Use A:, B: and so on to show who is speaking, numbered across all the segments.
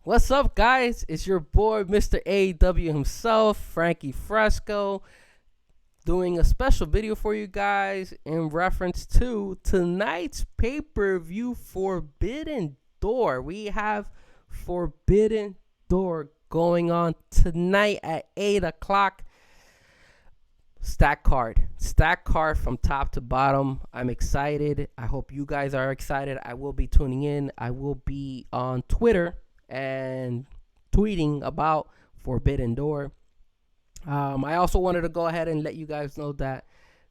A: What's up, guys? It's your boy, Mr. AEW himself, Frankie Fresco, doing a special video for you guys in reference to tonight's pay-per-view Forbidden Door. We have Forbidden Door going on tonight at 8 o'clock. Stack card from top to bottom. I'm excited. I hope you guys are excited. I will be tuning in. I will be on Twitter and tweeting about Forbidden Door. I also wanted to go ahead and let you guys know that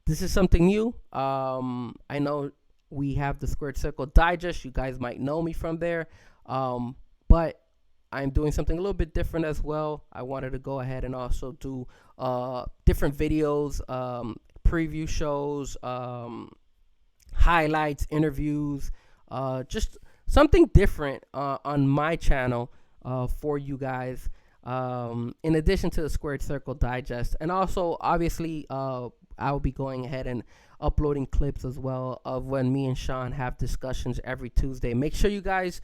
A: this is something new. I know we have the Squared Circle Digest. You guys might know me from there. But I'm doing something a little bit different as well. I wanted to go ahead and also do different videos, preview shows, highlights, interviews, just something different on my channel for you guys. In addition to the Squared Circle Digest, and also obviously I'll be going ahead and uploading clips as well of when me and Sean have discussions every Tuesday. Make sure you guys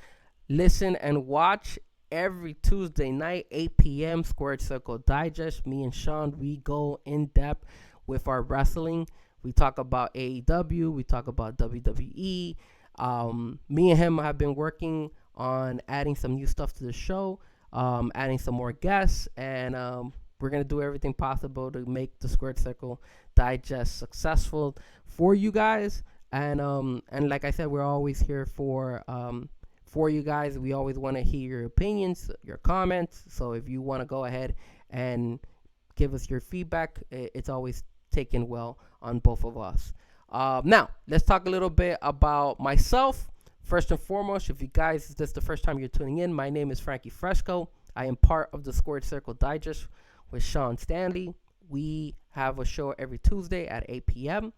A: listen and watch every Tuesday night, 8 p.m. Squared Circle Digest. Me and Sean, we go in depth with our wrestling. We talk about AEW, we talk about WWE. Me and him have been working on adding some new stuff to the show, adding some more guests, and we're going to do everything possible to make the Squared Circle Digest successful for you guys. And like I said, we're always here for you guys. We always want to hear your opinions, your comments. So if you want to go ahead and give us your feedback, it's always taken well on both of us. Now, let's talk a little bit about myself. First and foremost, if you guys, this is the first time you're tuning in, my name is Frankie Fresco. I am part of the Squared Circle Digest with Sean Stanley. We have a show every Tuesday at 8 p.m.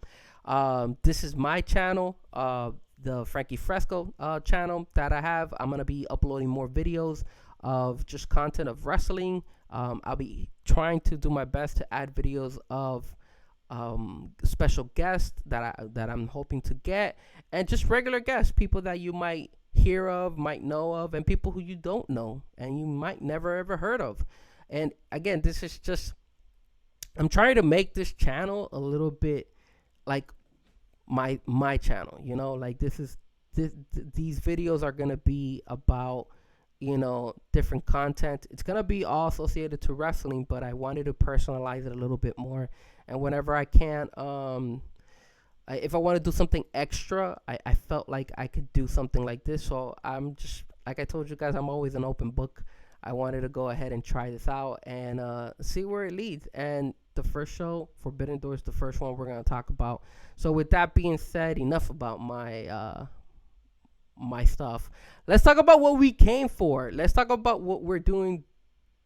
A: This is my channel, the Frankie Fresco channel that I have. I'm going to be uploading more videos of just content of wrestling. I'll be trying to do my best to add videos of special guests that I'm hoping to get, and just regular guests, people that you might hear of, might know of, and people who you don't know and you might never ever heard of. And again, this is just, I'm trying to make this channel a little bit like my channel, you know, like these videos are gonna be about, you know, different content. It's gonna be all associated to wrestling, but I wanted to personalize it a little bit more. And whenever I can, if I want to do something extra, I felt like I could do something like this. So I'm just, like I told you guys, I'm always an open book. I wanted to go ahead and try this out and see where it leads. And the first show, Forbidden Door, is the first one we're going to talk about. So with that being said, enough about my my stuff. Let's talk about what we came for. Let's talk about what we're doing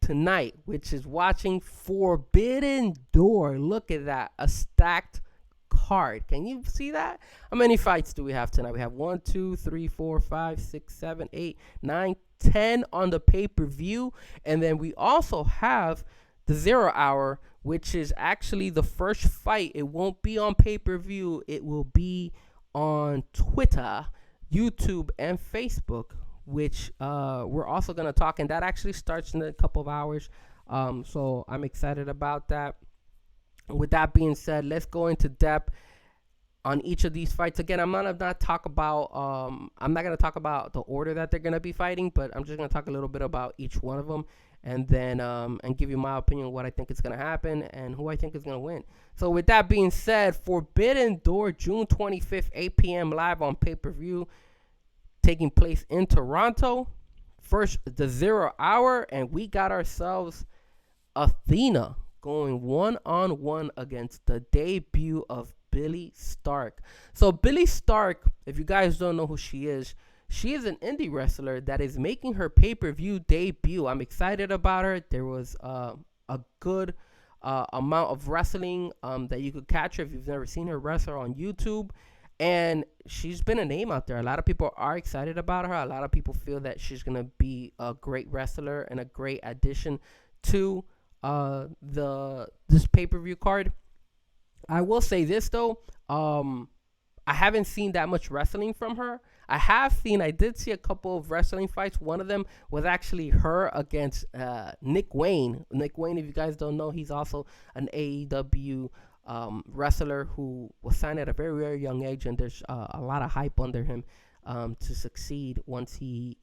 A: tonight, which is watching Forbidden Door. Look at that, a stacked card. Can you see that? How many fights do we have tonight? We have 1, 2, 3, 4, 5, 6, 7, 8, 9, 10 on the pay-per-view, and then we also have the 0 hour, which is actually the first fight. It won't be on pay-per-view. It will be on Twitter, YouTube, and Facebook, which we're also going to talk, and that actually starts in a couple of hours. So I'm excited about that. With that being said, let's go into depth on each of these fights. Again, I'm not going to talk about the order that they're going to be fighting, but I'm just going to talk a little bit about each one of them, and then and give you my opinion on what I think is going to happen and who I think is going to win. So with that being said, Forbidden Door, June 25th, 8 p.m. live on pay-per-view, taking place in Toronto. First, the 0 hour, and we got ourselves Athena going one-on-one against the debut of Billie Starkz. So Billie Starkz, if you guys don't know who she is an indie wrestler that is making her pay-per-view debut. I'm excited about her. There was a good amount of wrestling that you could catch her if you've never seen her wrestle on YouTube. And she's been a name out there. A lot of people are excited about her. A lot of people feel that she's going to be a great wrestler and a great addition to this pay-per-view card. I will say this, though. I haven't seen that much wrestling from her. I did see a couple of wrestling fights. One of them was actually her against Nick Wayne. Nick Wayne, if you guys don't know, he's also an AEW wrestler who was signed at a very, very young age, and there's a lot of hype under him to succeed once he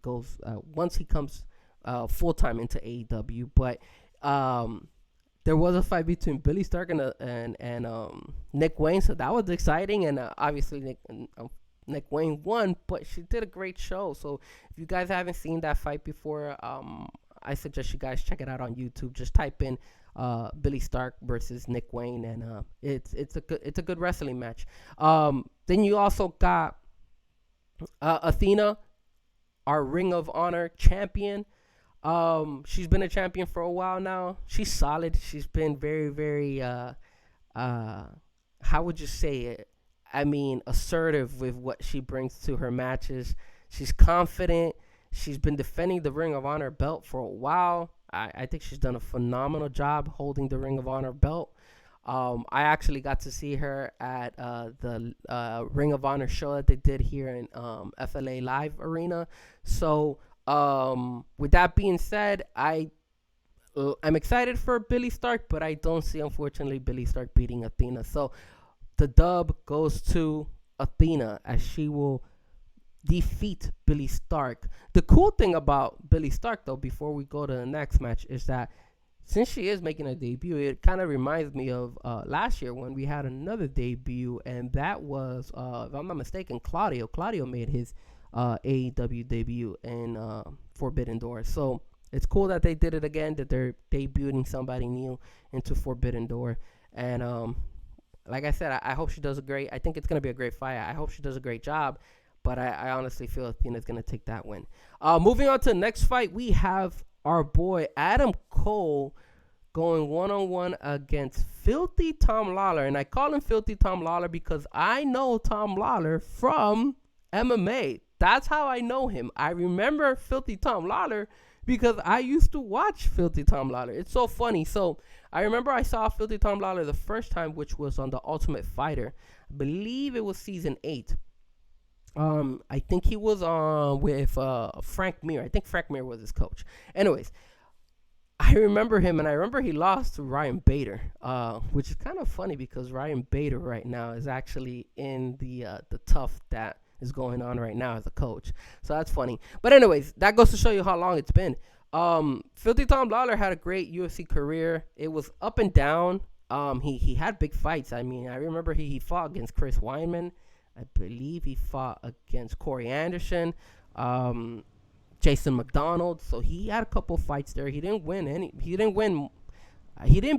A: goes once he comes full time into AEW. But there was a fight between Billy Stark and Nick Wayne, so that was exciting. And obviously Nick Wayne won, but she did a great show. So if you guys haven't seen that fight before, I suggest you guys check it out on YouTube. Just type in Billy Stark versus Nick Wayne, and it's a good wrestling match. Then you also got Athena, our Ring of Honor champion. She's been a champion for a while now. She's solid. She's been very, very how would you say it? I mean, assertive with what she brings to her matches. She's confident. She's been defending the Ring of Honor belt for a while. I think she's done a phenomenal job holding the Ring of Honor belt. I actually got to see her at the Ring of Honor show that they did here in FLA Live Arena. So with that being said, I'm excited for Billy Stark, but I don't see, unfortunately, Billy Stark beating Athena. So the dub goes to Athena, as she will defeat Billy Stark. The cool thing about Billy Stark, though, before we go to the next match, is that since she is making a debut, it kind of reminds me of last year when we had another debut, and that was, if I'm not mistaken, Claudio. Claudio made his AEW debut in Forbidden Door. So it's cool that they did it again, that they're debuting somebody new into Forbidden Door. And like I said, I hope she does I think it's going to be a great fight. I hope she does a great job. But I honestly feel Athena's going to take that win. Moving on to the next fight, we have our boy Adam Cole going one-on-one against Filthy Tom Lawler. And I call him Filthy Tom Lawler because I know Tom Lawler from MMA. That's how I know him. I remember Filthy Tom Lawler because I used to watch Filthy Tom Lawler. It's so funny. So I remember I saw Filthy Tom Lawler the first time, which was on The Ultimate Fighter. I believe it was season 8. I think he was on with Frank Mir. I think Frank Mir was his coach. Anyways, I remember him, and I remember he lost to Ryan Bader, which is kind of funny because Ryan Bader right now is actually in the tough that is going on right now as a coach. So that's funny. But anyways, that goes to show you how long it's been. Filthy Tom Lawler had a great UFC career. It was up and down. He had big fights. I mean, I remember he fought against Chris Weidman. I believe he fought against Corey Anderson, Jason McDonald. So he had a couple fights there. He didn't win any. He didn't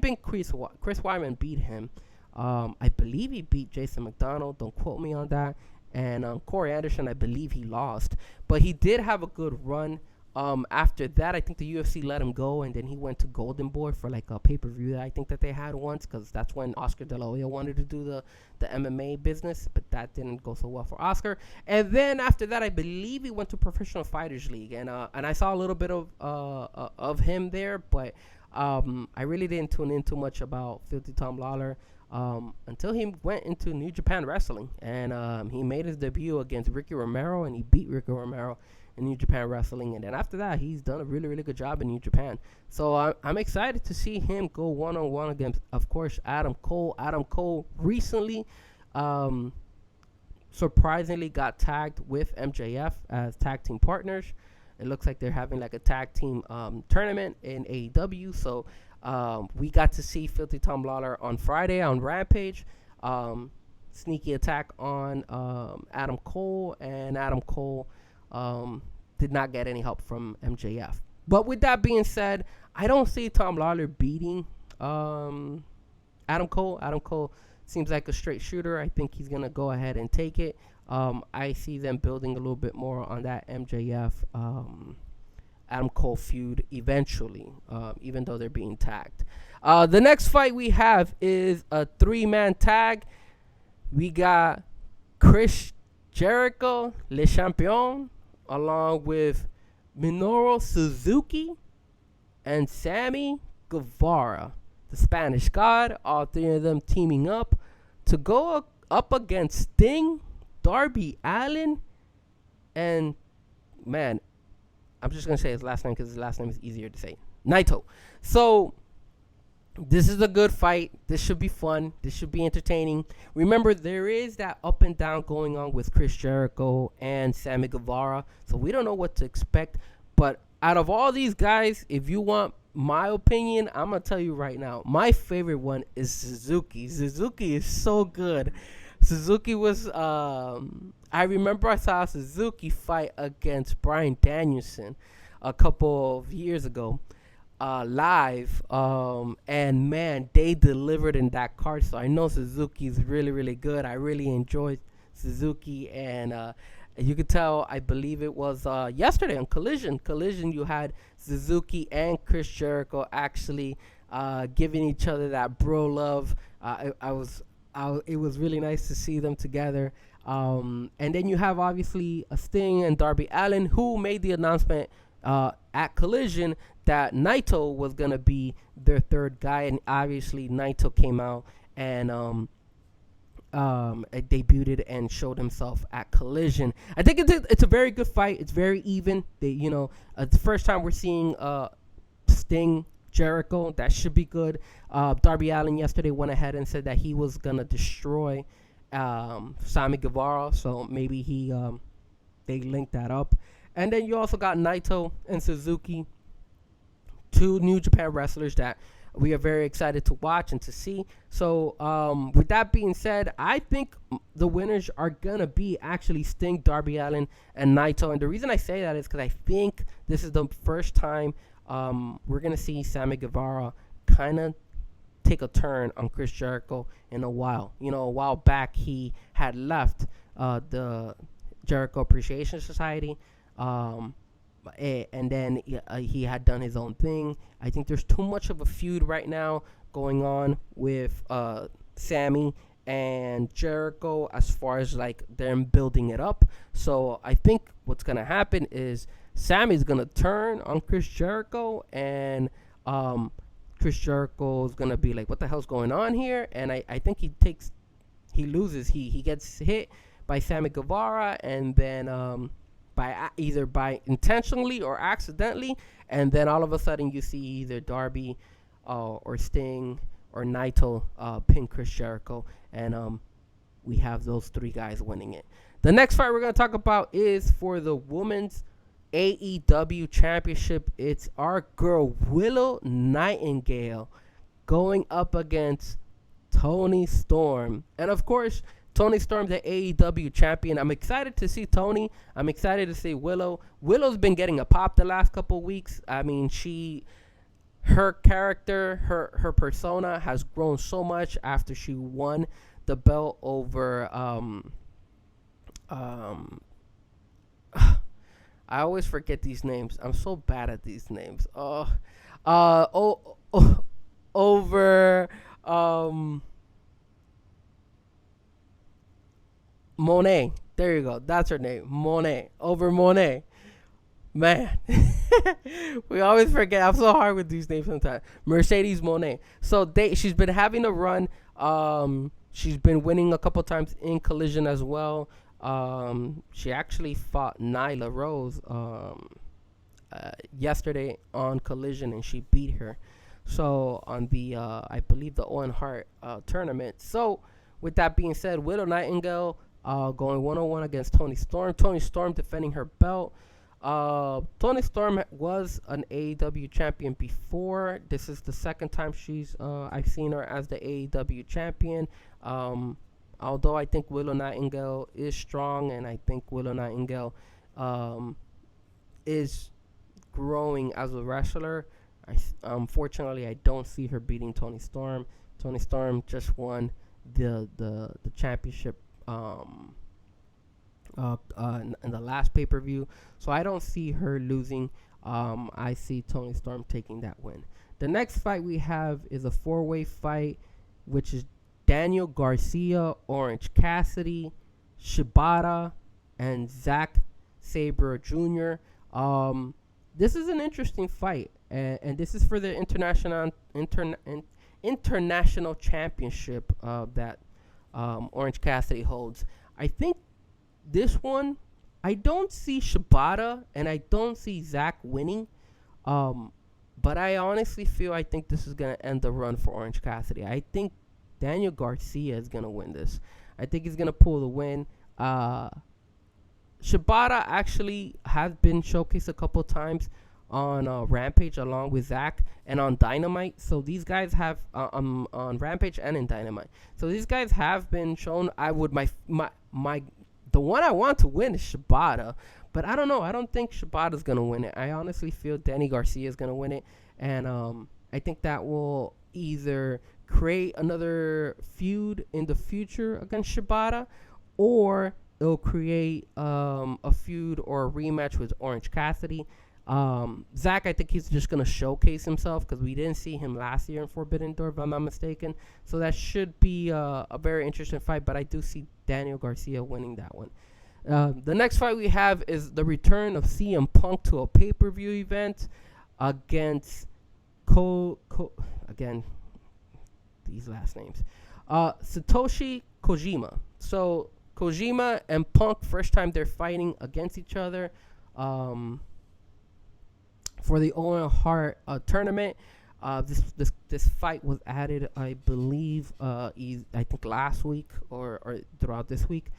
A: beat Chris Weidman. Beat him. I believe he beat Jason McDonald. Don't quote me on that. And Corey Anderson, I believe he lost. But he did have a good run. After that, I think the UFC let him go, and then he went to Golden Boy for like a pay-per-view that I think that they had once, because that's when Oscar De La Hoya wanted to do the MMA business, but that didn't go so well for Oscar. And then after that, I believe he went to Professional Fighters League, and I saw a little bit of him there, but I really didn't tune in too much about Filthy Tom Lawler until he went into New Japan Wrestling, and he made his debut against Ricky Romero, and he beat Ricky Romero in New Japan Wrestling. And then after that, he's done a really, really good job in New Japan. So I'm excited to see him go one-on-one against, of course, Adam Cole. Adam Cole recently surprisingly got tagged with MJF as tag team partners. It looks like they're having like a tag team tournament in AEW. So we got to see Filthy Tom Lawler on Friday on Rampage. Sneaky attack on Adam Cole, and Adam Cole did not get any help from MJF. But with that being said, I don't see Tom Lawler beating Adam Cole. Adam Cole seems like a straight shooter. I think he's going to go ahead and take it. I see them building a little bit more on that MJF Adam Cole feud eventually, even though they're being tagged. The next fight we have is a 3-man tag. We got Chris Jericho, Le Champion, along with Minoru Suzuki and Sammy Guevara, the Spanish God. All 3 of them teaming up to go up against Sting, Darby Allin, and man, I'm just gonna say his last name because his last name is easier to say. Naito. So this is a good fight. This should be fun. This should be entertaining. Remember, there is that up and down going on with Chris Jericho and Sammy Guevara. So we don't know what to expect. But out of all these guys, if you want my opinion, I'm going to tell you right now. My favorite one is Suzuki. Suzuki is so good. Suzuki was, I remember I saw Suzuki fight against Bryan Danielson a couple of years ago. Live, and man, they delivered in that card. So I know Suzuki's really, really good. I really enjoyed Suzuki, and you could tell. I believe it was yesterday on Collision. Collision, you had Suzuki and Chris Jericho actually giving each other that bro love. It was really nice to see them together. And then you have obviously a Sting and Darby Allin, who made the announcement at Collision that Naito was going to be their third guy, and obviously Naito came out and debuted and showed himself at Collision. I think it's a very good fight. It's very even. It's the first time we're seeing Sting Jericho. That should be good. Darby Allin yesterday went ahead and said that he was going to destroy Sammy Guevara, so maybe they linked that up. And then you also got Naito and Suzuki, two New Japan wrestlers that we are very excited to watch and to see. So with that being said, I think the winners are going to be actually Sting, Darby Allin, and Naito. And the reason I say that is because I think this is the first time we're going to see Sammy Guevara kind of take a turn on Chris Jericho in a while. A while back he had left the Jericho Appreciation Society. And then he had done his own thing. I think there's too much of a feud right now going on with Sammy and Jericho as far as like them building it up. So I think what's gonna happen is Sammy's gonna turn on Chris Jericho, and Chris Jericho is gonna be like, "What the hell's going on here?" And I think he loses. He gets hit by Sammy Guevara, and then either by intentionally or accidentally, and then all of a sudden you see either Darby or Sting or Naito pin Chris Jericho, and we have those three guys winning it. The next fight we're going to talk about is for the Women's AEW Championship. It's our girl Willow Nightingale going up against Toni Storm, and of course Toni Storm, the AEW champion. I'm excited to see Toni. I'm excited to see Willow. Willow's been getting a pop the last couple weeks. I mean, her character, her persona has grown so much after she won the belt over I always forget these names. I'm so bad at these names. Over Monet. There you go. That's her name. Monet. Over Monet. Man. We always forget. I'm so hard with these names sometimes. Mercedes Monet. So she's been having a run. She's been winning a couple times in Collision as well. She actually fought Nyla Rose yesterday on Collision, and she beat her. So on the I believe the Owen Hart tournament. So with that being said, Willow Nightingale going 1-on-1 against Toni Storm. Toni Storm defending her belt. Toni Storm was an AEW champion before. This is the second time I've seen her as the AEW champion. Although I think Willow Nightingale is strong, and I think Willow Nightingale is growing as a wrestler. Unfortunately, I don't see her beating Toni Storm. Toni Storm just won the championship in the last pay-per-view, so I don't see her losing. I see Toni Storm taking that win. The next fight we have is a four-way fight, which is Daniel Garcia, Orange Cassidy, Shibata, and Zack Sabre Jr. This is an interesting fight, and this is for the international championship that Orange Cassidy holds. I think this one, I don't see Shibata and I don't see Zach winning. Um, but I think this is gonna end the run for Orange Cassidy. I think Daniel Garcia is gonna win this. I think he's gonna pull the win. Uh, Shibata actually has been showcased a couple times on Rampage along with Zack and on Dynamite. So these guys have on Rampage and in Dynamite. So these guys have been shown. I would my the one I want to win is Shibata, but I don't know. I don't think Shibata's gonna win it. I honestly feel Danny Garcia is gonna win it, and I think that will either create another feud in the future against Shibata, or it'll create a feud or a rematch with Orange Cassidy. Zach, I think he's just going to showcase himself because we didn't see him last year in Forbidden Door, if I'm not mistaken. So that should be a very interesting fight, but I do see Daniel Garcia winning that one. The next fight we have is the return of CM Punk to a pay-per-view event against again, these last names. Satoshi Kojima. So Kojima and Punk, first time they're fighting against each other for the Owen Hart tournament. This fight was added, I believe, I think last week or throughout this week.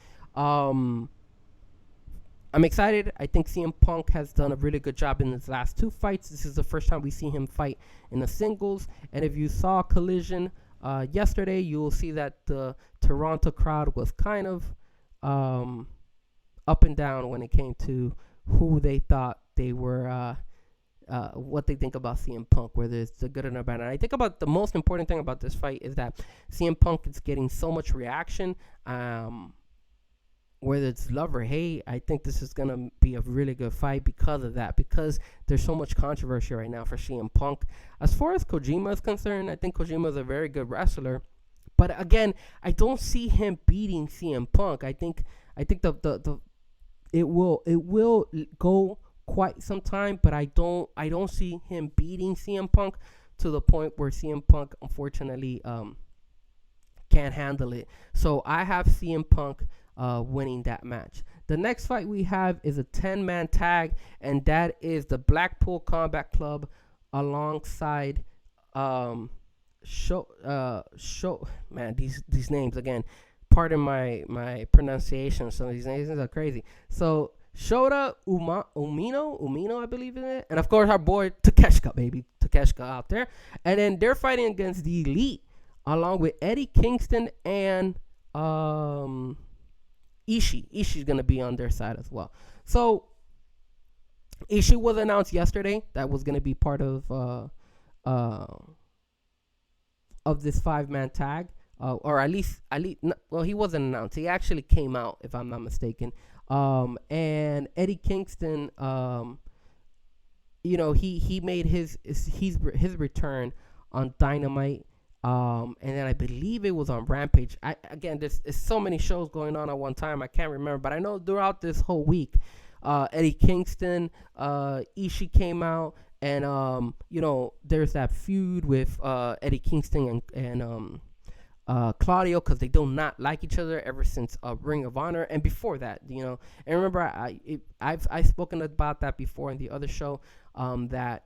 A: I'm excited. I think CM Punk has done a really good job in his last two fights. This is the first time we see him fight in the singles. And if you saw Collision yesterday, you will see that the Toronto crowd was kind of up and down when it came to who they thought they were, what they think about CM Punk, whether it's the good or the bad. And I think about the most important thing about this fight is that CM Punk is getting so much reaction. Whether it's love or hate, I think this is going to be a really good fight because of that, because there's so much controversy right now for CM Punk. As far as Kojima is concerned, I think Kojima is a very good wrestler. But again, I don't see him beating CM Punk. I think the it will go quite some time, but I don't see him beating CM Punk to the point where CM Punk unfortunately can't handle it. So I have CM Punk winning that match. The next fight we have is a 10-man tag, and that is the Blackpool Combat Club alongside these names again. Pardon my pronunciation. Some of these names are crazy. So Shota Umino, I believe in it, and of course our boy Takeshita out there, and then they're fighting against the Elite along with Eddie Kingston and Ishii. Ishii's gonna be on their side as well. So Ishii was announced yesterday that was gonna be part of this 5-man tag, or at least, well, he wasn't announced. He actually came out, if I'm not mistaken. And Eddie Kingston, he made his return on Dynamite. And then I believe it was on Rampage. There's so many shows going on at one time. I can't remember, but I know throughout this whole week, Eddie Kingston, Ishii came out, and there's that feud with Eddie Kingston and Claudio, because they do not like each other ever since Ring of Honor, and before that, and remember I've spoken about that before in the other show, that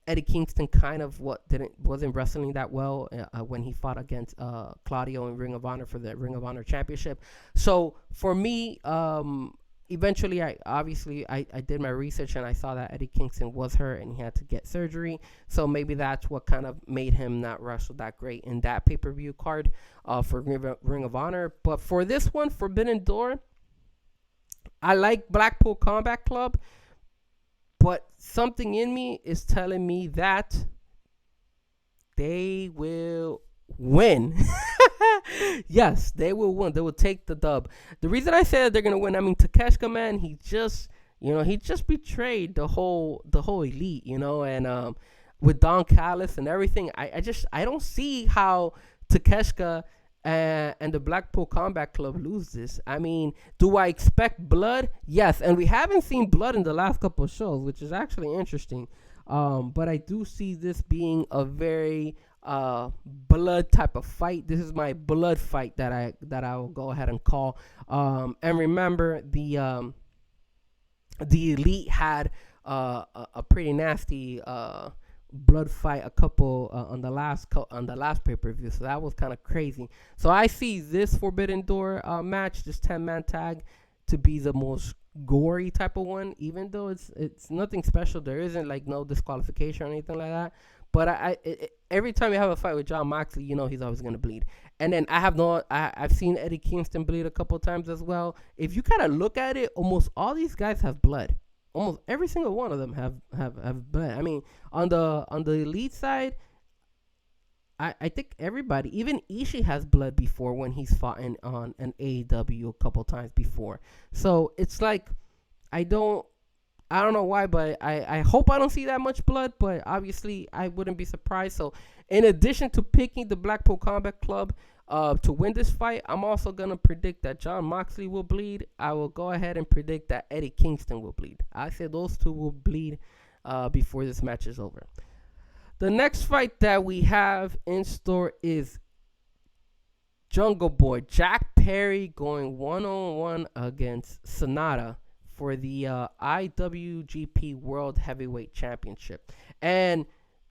A: Eddie Kingston kind of wasn't wrestling that well when he fought against Claudio in Ring of Honor for the Ring of Honor Championship. So for me, eventually I did my research and I saw that Eddie Kingston was hurt and he had to get surgery. So maybe that's what kind of made him not wrestle that great in that pay-per-view card for Ring of Honor. But for this one, Forbidden Door, I like Blackpool Combat Club. But something in me is telling me that they will win. Yes, they will win. They will take the dub. The reason I say that they're gonna win, I mean, Takeshita, man, he just betrayed the whole Elite, and with Don Callis and everything, I don't see how Takeshita and the Blackpool Combat Club lose this. I mean, do I expect blood? Yes, and we haven't seen blood in the last couple of shows, which is actually interesting. But I do see this being a very blood type of fight. This is my blood fight that I will go ahead and call. And remember, the Elite had a pretty nasty blood fight a couple on the last pay per view. So that was kind of crazy. So I see this Forbidden Door match, this 10-man tag, to be the most gory type of one. Even though it's nothing special, there isn't like no disqualification or anything like that. But every time you have a fight with John Moxley, you know he's always gonna bleed. And then I've seen Eddie Kingston bleed a couple times as well. If you kind of look at it, almost all these guys have blood. Almost every single one of them have blood. I mean, on the Elite side, I think everybody, even Ishii has blood before when he's fought on an AEW a couple times before. So it's like I don't know why, but I hope I don't see that much blood, but obviously I wouldn't be surprised. So in addition to picking the Blackpool Combat Club to win this fight, I'm also going to predict that John Moxley will bleed. I will go ahead and predict that Eddie Kingston will bleed. I say those two will bleed before this match is over. The next fight that we have in store is Jungle Boy Jack Perry going one-on-one against Sonata for the IWGP World Heavyweight Championship. And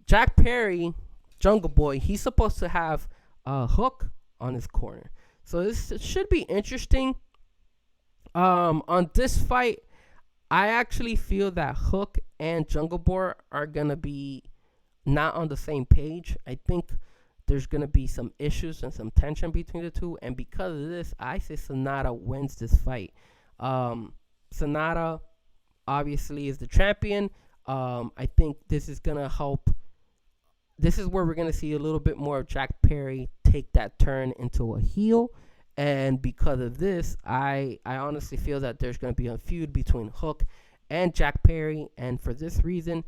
A: Jack Perry, Jungle Boy, he's supposed to have a Hook on his corner. So this should be interesting. On this fight, I actually feel that Hook and Jungle Boy are going to be not on the same page. I think there's going to be some issues and some tension between the two. And because of this, I say Sonata wins this fight. Sonata obviously is the champion. I think this is going to help. This is where we're going to see a little bit more of Jack Perry take that turn into a heel. And because of this, I honestly feel that there's going to be a feud between Hook and Jack Perry. And for this reason,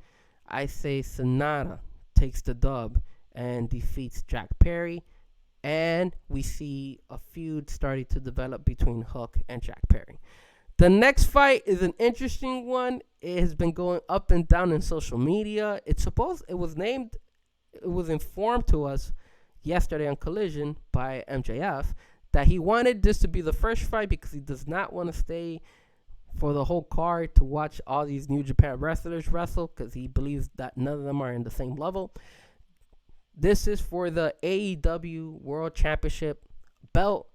A: I say Sonata takes the dub and defeats Jack Perry. And we see a feud starting to develop between Hook and Jack Perry. The next fight is an interesting one. It has been going up and down in social media. It was informed to us yesterday on Collision by MJF that he wanted this to be the first fight because he does not want to stay for the whole card to watch all these New Japan wrestlers wrestle because he believes that none of them are in the same level. This is for the AEW World Championship belt.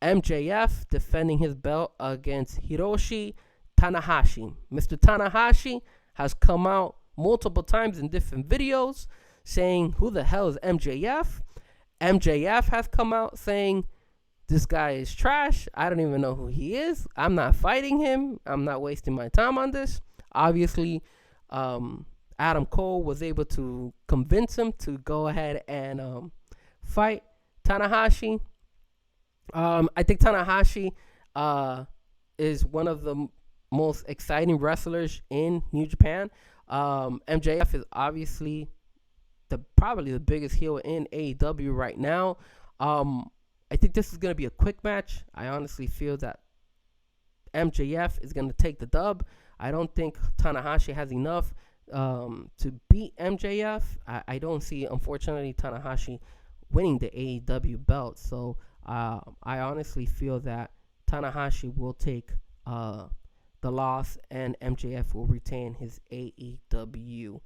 A: MJF defending his belt against Hiroshi Tanahashi. Mr. Tanahashi has come out multiple times in different videos saying, who the hell is MJF? MJF has come out saying, this guy is trash. I don't even know who he is. I'm not fighting him. I'm not wasting my time on this. Obviously, Adam Cole was able to convince him to go ahead and fight Tanahashi. I think Tanahashi is one of the most exciting wrestlers in New Japan. MJF is obviously probably the biggest heel in AEW right now. I think this is going to be a quick match. I honestly feel that MJF is going to take the dub. I don't think Tanahashi has enough to beat MJF. I don't see, unfortunately, Tanahashi winning the AEW belt. So I honestly feel that Tanahashi will take the loss and MJF will retain his AEW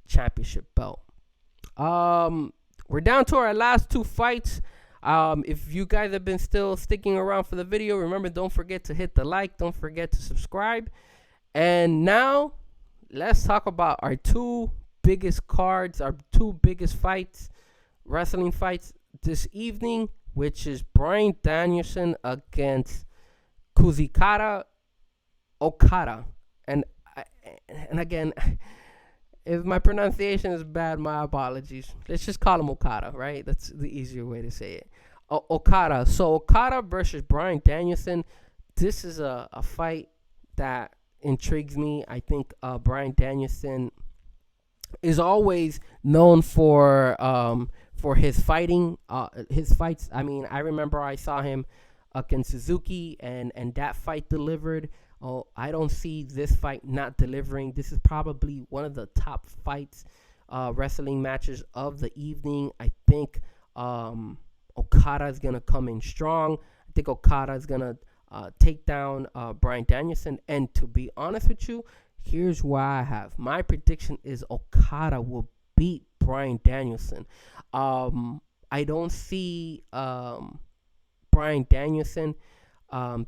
A: championship belt. We're down to our last two fights. If you guys have been still sticking around for the video, remember, don't forget to hit the like. Don't forget to subscribe. And now, let's talk about our two biggest cards, our two biggest fights, wrestling fights this evening, which is Bryan Danielson against Kazuchika Okada. And again, if my pronunciation is bad, my apologies. Let's just call him Okada, right? That's the easier way to say it. Okada. So Okada versus Bryan Danielson. This is a fight that intrigues me. I think Bryan Danielson is always known for his fighting, his fights. I mean, I remember I saw him against Suzuki, and that fight delivered. Oh, I don't see this fight not delivering. This is probably one of the top fights wrestling matches of the evening. I think Okada is gonna come in strong. I think Okada is gonna take down Bryan Danielson. And to be honest with you, here's why I have my prediction is Okada will beat Bryan Danielson. I don't see Bryan Danielson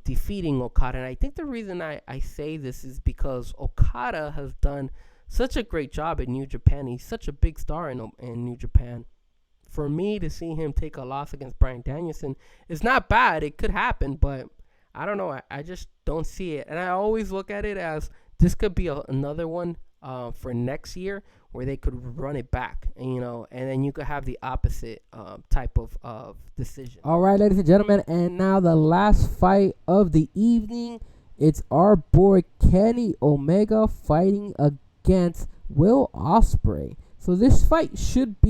A: defeating Okada. And I think the reason I say this is because Okada has done such a great job in New Japan. He's such a big star in New Japan. For me to see him take a loss against Bryan Danielson is not bad. It could happen, but I don't know. I just don't see it. And I always look at it as this could be another one for next year where they could run it back, and then you could have the opposite type of decision.
B: All right, ladies and gentlemen, and now the last fight of the evening. It's our boy Kenny Omega fighting against Will Ospreay. So this fight should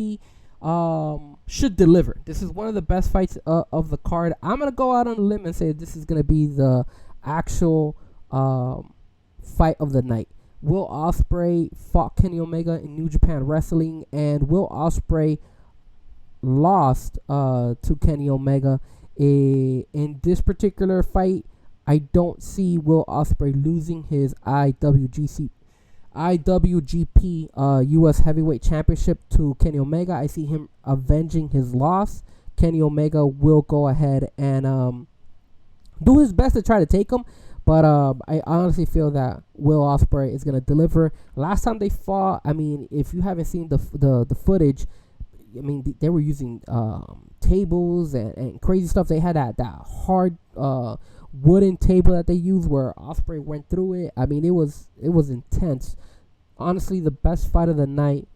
B: deliver. This is one of the best fights of the card. I'm gonna go out on a limb and say this is gonna be the actual fight of the night. Will Ospreay fought Kenny Omega in New Japan Wrestling, and Will Ospreay lost to Kenny Omega. In this particular fight, I don't see Will Ospreay losing his IWGP US Heavyweight Championship to Kenny Omega. I see him avenging his loss. Kenny Omega will go ahead and do his best to try to take him, but I honestly feel that Will Ospreay is gonna deliver. Last time they fought, I mean, if you haven't seen the footage, I mean, they were using tables and crazy stuff. They had that hard wooden table that they used where Ospreay went through it. I mean, it was intense. Honestly, the best fight of the night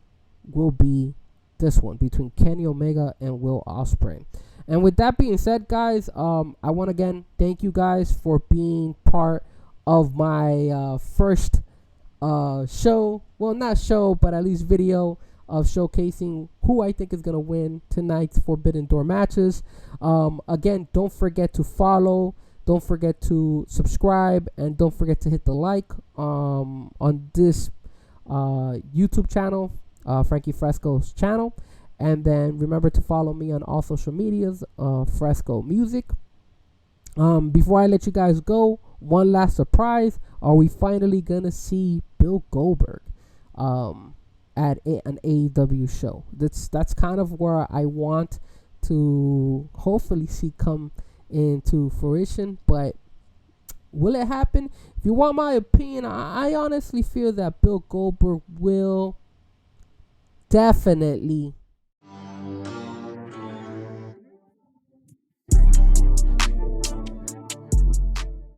B: will be this one between Kenny Omega and Will Ospreay. And with that being said, guys, I want to again thank you guys for being part of my first show. Well, not show, but at least video of showcasing who I think is going to win tonight's Forbidden Door matches. Again, don't forget to follow. Don't forget to subscribe. And don't forget to hit the like on this YouTube channel, Frankie Fresco's channel. And then remember to follow me on all social medias, Fresco Music. Before I let you guys go, one last surprise. Are we finally going to see Bill Goldberg at an AEW show? That's kind of where I want to hopefully see come into fruition. But will it happen? If you want my opinion, I honestly feel that Bill Goldberg will definitely